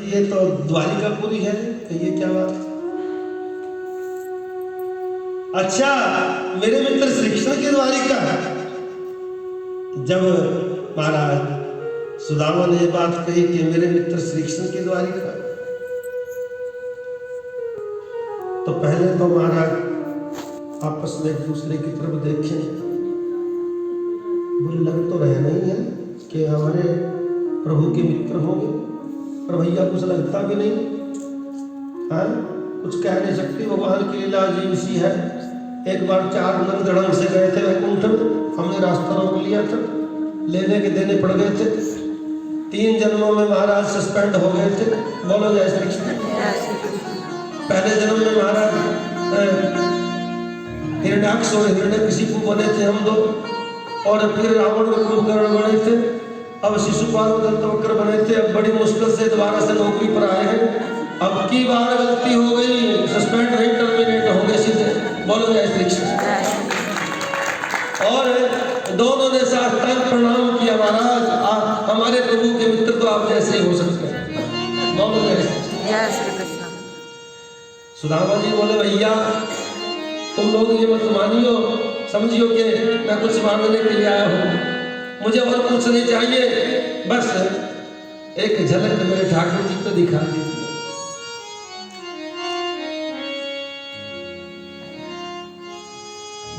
ये तो द्वारिकापुरी है, ये क्या बात? अच्छा, मेरे मित्र श्री कृष्ण की द्वारिका। जब महाराज सुदामा ने ये बात कही कि मेरे मित्र श्री कृष्ण की द्वारिका, तो पहले तो महाराज आपस में एक दूसरे की तरफ देखें, बोले लग तो रहे नहीं है कि हमारे प्रभु के मित्र होंगे, पर भैया कुछ लगता भी नहीं। हाँ, कुछ कह नहीं सकती, भगवान की लीला अजीब सी है। एक बार 4 नंद धड़ंग से गए थे वैकुंठ में, हमने रास्ता रोक लिया था, लेने के देने पड़ गए थे। 3 जन्मों में महाराज सस्पेंड हो गए थे। बोलो जय श्री कृष्ण। पहले जन्म में महाराज हिरण्याक्ष और हिरण्यकशिपु बने थे हम दो, और फिर रावण और कुंभकर्ण बने थे। अब शिशुपाल और दंतवक्र बने थे। अब बड़ी मुश्किल से दोबारा से नौकरी पर आए हैं। अब की बार गलती हो गई, सस्पेंड नहीं टर्मिनेट हो गए सीधे। बोलो जय श्री कृष्ण। और दोनों ने साष्टांग प्रणाम किया, महाराज हमारे प्रभु के मित्र तो आप जैसे ही हो सकते हैं। बोलो जय श्री कृष्ण। सुदामा जी बोले भैया तुम लोग ये मत मानियो, समझियो कि मैं कुछ मांगने के लिए आया हूँ, मुझे और कुछ नहीं चाहिए, बस एक झलक मेरे ठाकुर जी को दिखा दीजिए।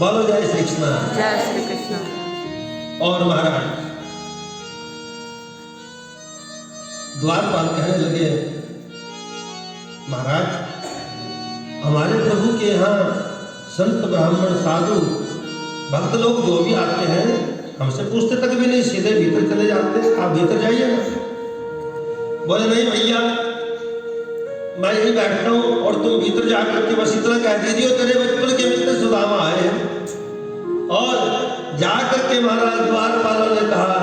बोलो जय श्री कृष्ण। जय श्री कृष्ण। और महाराज द्वारपाल कहने लगे, महाराज हमारे प्रभु के यहाँ संत ब्राह्मण साधु भक्त लोग जो भी आते हैं हमसे पूछते तक भी नहीं, सीधे भीतर चले जाते, आप भीतर जाइए ना। बोले नहीं भैया मैं यही बैठता हूँ और तुम भीतर जाकर के बस इतना कह दीजिए तेरे बचपन के मित्र सुदामा आए हैं। और जाकर के महाराज द्वारपालों ने कहा,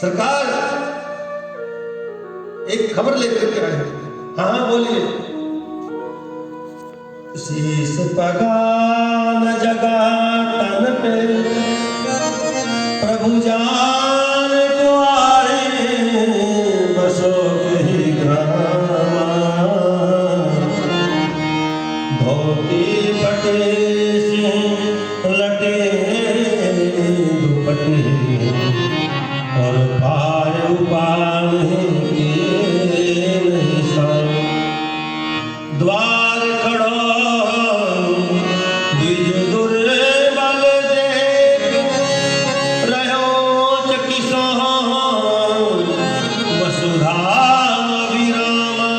सरकार एक खबर लेकर के आए। हाँ हाँ बोलिए। शीश पगान जगा तन पे प्रभु जान को आए, बसो कही ग्रामा धोती फटे से लटे दुपटे और पार उपान द्वार खड़ो द्विज दुर्बल देख रहो चकिसो वसुधा विरामा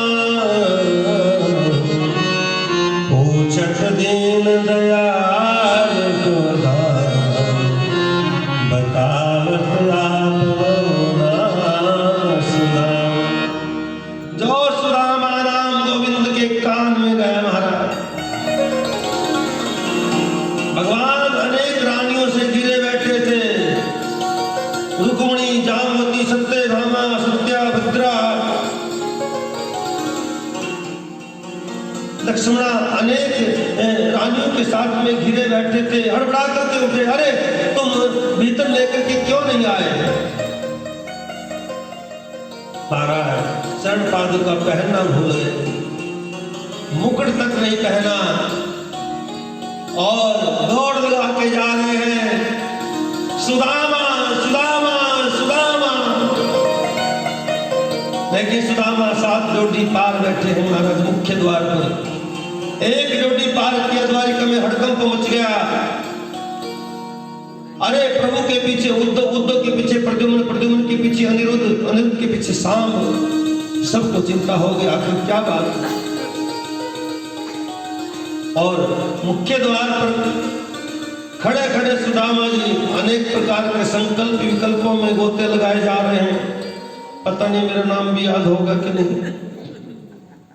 पूछत दीन दयाल को बतावत आप जो सुदामा नाम गोविंद के कान में गए महाराज। भगवान अनेक रानियों से घिरे बैठे थे, रुक्मिणी, जामवती, सत्यभामा, सत्या, भद्रा, लक्ष्मणा, अनेक रानियों के साथ में घिरे बैठे थे। हड़बड़ा करके उठे, अरे तुम भीतर लेकर के क्यों नहीं आए? महाराज चरण पादुका पहनना भूल गए, मुकुट तक नहीं पहना और दौड़ लगा के जा रहे हैं, सुदामा सुदामा सुदामा। लेकिन सुदामा 7 जोड़ी पार बैठे हैं महाराज मुख्य द्वार पर। एक जोड़ी पार किया, द्वारिका में हड़कंप मच गया। अरे प्रभु के पीछे उद्धव, उद्धव के पीछे प्रद्युम्न, प्रद्युम्न के पीछे अनिरुद्ध, अनिरुद्ध के पीछे सांब। सबको चिंता हो गई, आखिर क्या बात। और मुख्य द्वार पर खड़े खड़े सुदामा जी अनेक प्रकार के संकल्प विकल्पों में गोते लगाए जा रहे हैं। पता नहीं मेरा नाम भी याद होगा कि नहीं।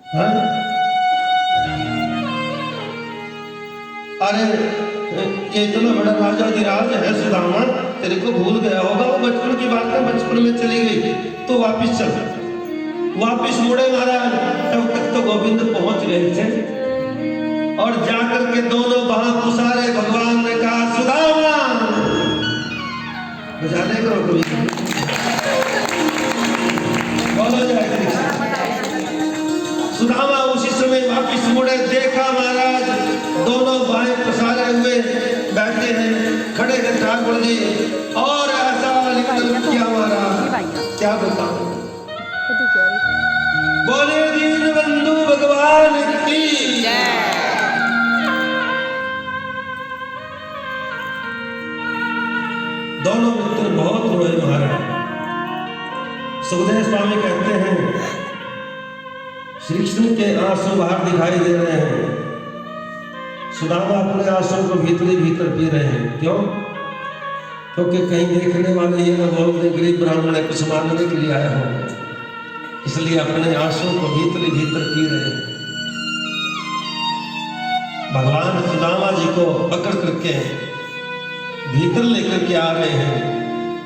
हाँ? अरे ये इतना बड़ा राजाधिराज है सुदामा, तेरे को भूल गया होगा, वो बचपन की बातें बचपन में चली गई, तो वापिस चल। वापिस मुड़े महाराज, तब तक तो गोविंद पहुंच गए थे। और जाकर के दोनों बाह पुसारे, भगवान ने कहा सुदामा, बजाने करो कभी। बोलो जय श्री कृष्ण। सुदामा उसी समय वापिस मुड़े, देखा महाराज दोनों भाई पसारे हुए बैठे हैं, खड़े हैं ठाकुर जी, और ऐसा लिखकर किया महाराज, क्या बताऊं। बोले दीन बंधु भगवान की जय। दोनों मित्र बहुत रोए महाराज। सुखदेव स्वामी कहते हैं श्री कृष्ण के आंसू बाहर दिखाई दे रहे हैं, सुदामा अपने आंसू को भीतरी भीतर पी रहे हैं। क्यों? क्योंकि कहीं देखने वाले ये न बोल दे गरीब ब्राह्मण है, कुछ मांगने के लिए आया हो, इसलिए अपने आंसू को भीतरी भीतर पी रहे हैं। भगवान सुदामा जी को पकड़ करके भीतर लेकर के आ रहे हैं।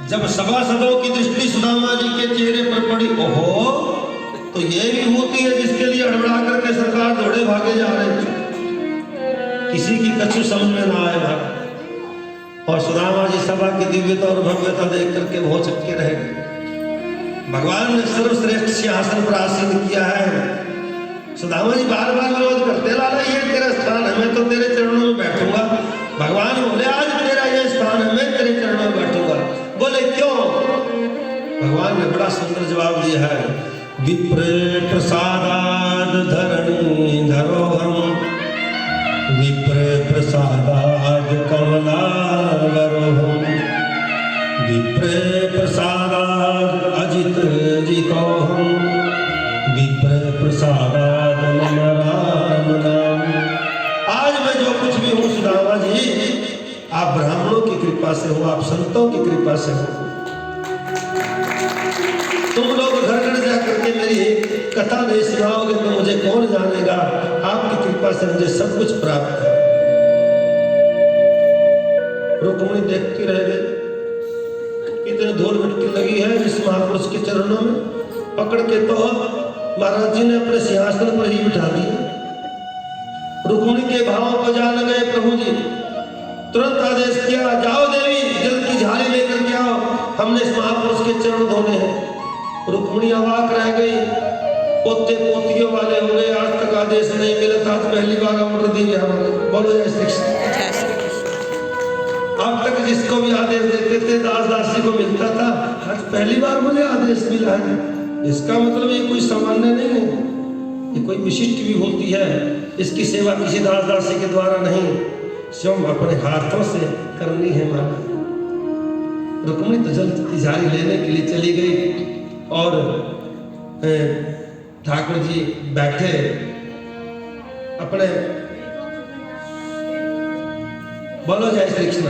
जब सभासदों की दृष्टि सुदामा जी के चेहरे पर पड़ी, ओहो, तो ये भी होती है जिसके लिए हड़बड़ा करके सरकार दौड़े भागे जा रहे थे, किसी की कछु समझ में ना आए भाग। और सुदामा जी सभा की दिव्यता और भव्यता देख करके बहुत चक्के रह गए। भगवान ने सर्वश्रेष्ठ सिंहासन पर आसीन किया है। सुदामा जी बार बार विरोध करते, लाला ये तेरा स्थान है, मैं तो तेरे चरणों में बैठूंगा। भगवान बोले आज तेरा ये स्थान है, मैं तेरे चरणों में बैठूंगा। बोले क्यों? भगवान ने बड़ा सुंदर जवाब दिया है, विप्र प्रसादाद धरणी धरोहम, विप्र प्रसादाद कमलावरोहम, विप्र प्रसादाद अजित जितोहम, विप्र प्रसादाद मम राम नाम। आज मैं जो कुछ भी हूँ सुदामा जी, आप ब्राह्मणों की कृपा से हो, आप संतों की कृपा से हो। तुम लोग घर घर जा करके मेरी कथा नहीं सुनाओगे तो मुझे कौन जानेगा। आपकी कृपा से मुझे सब कुछ प्राप्त है। रुक्मिणी देखती रह गई, कितने धूल मिट्टी लगी है इस महापुरुष के चरणों में। पकड़ के तो महाराज जी ने अपने सिंहासन पर ही बिठा दिया। रुक्मिणी के भावों को जान गए प्रभु जी, तुरंत आदेश किया, जाओ देवी जल की झाड़ी लेकर के आओ, हमने इस महापुरुष के चरण धोने हैं। रुक्मिणी अवाक रह गई, पोते पोतियों वाले हो गए, आज तक आदेश नहीं मिला था, पहली बार अमर दी गया। बोलो जय श्री कृष्ण। अब तक जिसको भी आदेश देते थे दास दासी को मिलता था, आज पहली बार मुझे आदेश मिला है। इसका मतलब ये कोई सामान्य नहीं है, ये कोई विशिष्ट भी होती है। इसकी सेवा किसी दास दासी के द्वारा नहीं, स्वयं अपने हाथों से करनी है। माना रुक्मिणी तो जल की झाड़ी लेने के लिए चली गई और ठाकुर जी बैठे अपने, बोलो जय श्री कृष्ण।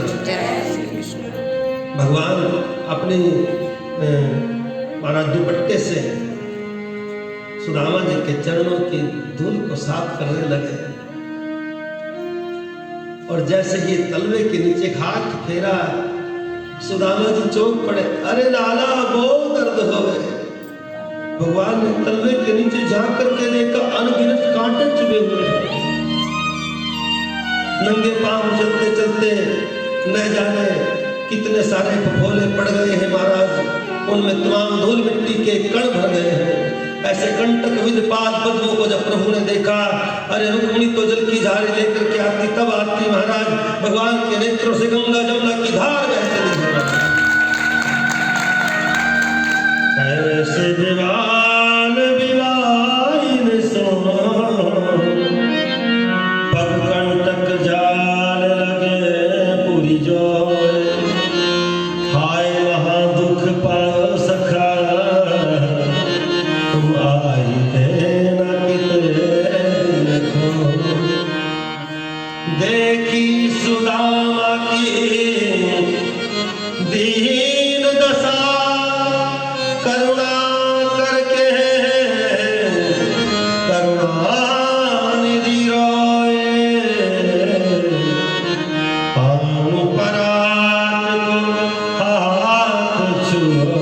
भगवान अपनी महाराज दुपट्टे से सुदामा जी के चरणों की धूल को साफ करने लगे, और जैसे ही तलवे के नीचे हाथ फेरा, सुदामा जी चौंक पड़े, अरे लाला बहुत दर्द हो गए। भगवान ने तलवे के नीचे झांक करके देखा, अनगिनत कांटे चुभे हुए हैं। नंगे पांव चलते चलते न जाने कितने सारे फफोले पड़ गए हैं महाराज, उनमें तमाम धूल मिट्टी के कण भर गए हैं। ऐसे कंटक विदपाद पद्मों को जब प्रभु ने देखा, अरे रुक्मिणी तो जल की झाड़ी लेकर के आती, तब आती महाराज भगवान के नेत्रों से गंगा जमुना की धार बहते दिख रहा। ऐसे विवान विवाइन सोना, पग कंटक जाल लगे पूरी जोय, हाय महा दुख पायो सखा, तुम आई देना कितने को। देखी सुदामा की दीन दशा, करुणा करके करुणानिधि रोए, हम परात को हाथ छुओ,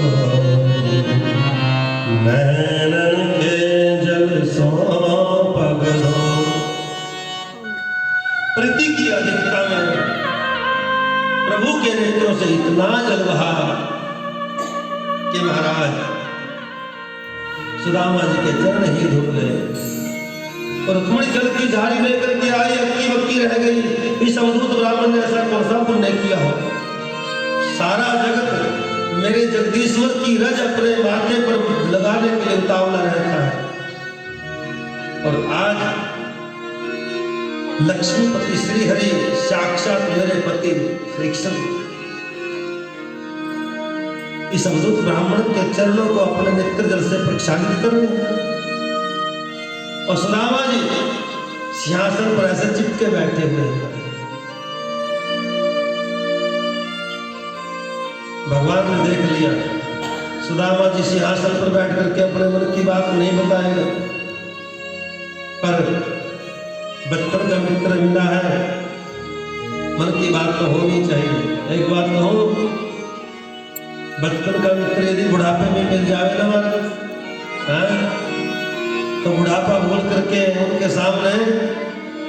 नैनन के जल सो पग धो। प्रीति की अधिकता में प्रभु के नेत्रों से इतना जल बहा कि महाराज सुदामा जी के चरण ही धुल गए। और रुक्मिणी जल की झाड़ी लेकर के आई, अक्की बक्की रह गई। इस अवधूत ब्राह्मण ने ऐसा कौन सा पुण्य किया हो? सारा जगत मेरे जगदीश्वर की रज अपने माथे पर लगाने के लिए उतावला रहता है, और आज लक्ष्मीपति श्री हरि साक्षात मेरे पति श्री कृष्ण इस अवधूत ब्राह्मण के चरणों को अपने नेत्र जल से प्रक्षालित कर रहे हैं। और सुदामा जी सिंहासन पर ऐसे चिपके बैठे हुए हैं। भगवान ने देख लिया, सुदामा जी सिंहासन पर बैठ करके अपने मन की बात नहीं बताएगा, पर बचपन का मित्र मिला है, मन की बात तो होनी चाहिए। एक बात कहूं, बचपन का मित्र यदि बुढ़ापे में मिल जाए ना तो बुढ़ापा भूल करके उनके सामने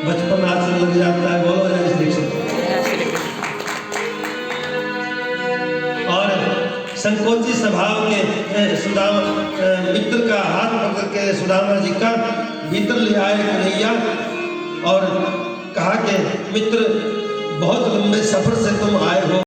बचपन आचरण लग जाता है। बोलो जय श्री कृष्ण। और संकोची स्वभाव के सुदामा मित्र का हाथ पकड़ के सुदामा जी का भीतर ले आए कन्हैया, और कहा कि मित्र बहुत लंबे सफर से तुम आए हो,